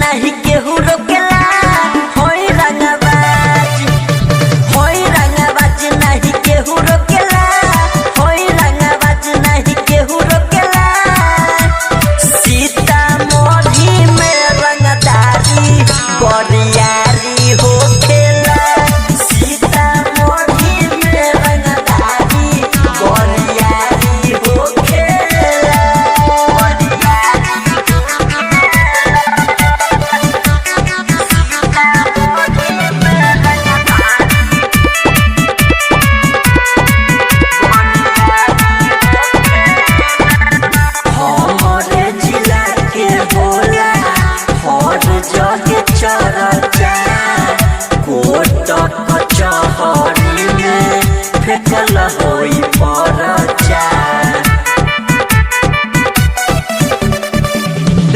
नहीं केहू रोकेला होई रंगबाज नहीं केहू रोकेला होई रंगबाज नहीं केहू रोकेला सीतामढ़ी में रंगदारी बरियारी होखेला सीतामढ़ी में रंगदारी बरियारी होखेला हमारे जिला के बोला हर जगह चर्चा कोट कचहरी में फेंकल होई परचा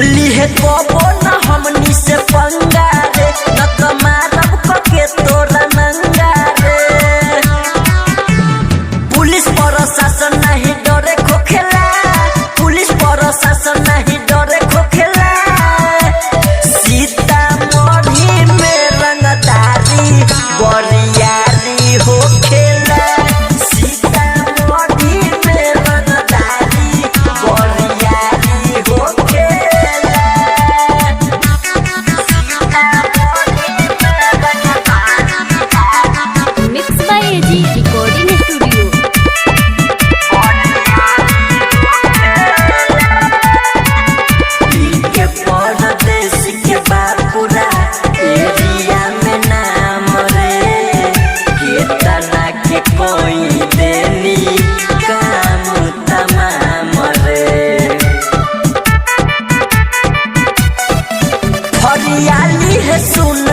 लिहे कबो न हमनी से पंगा रे न कमारब के तोरा नंगा रे पुलिस प्रशासन नहीं डरे खोखेला पुलिस प्रशासन नहीं डरे खोखेला सीतामढ़ी में रंगदारी बरियारी होखेला सीतामढ़ी में रंगदारी बरियारी होखेला mix by AG recording studio. के परदेश के बापुरा एरिया में नाम रे केतना के कोई देनी काम तमाम रे हरियाली है सुन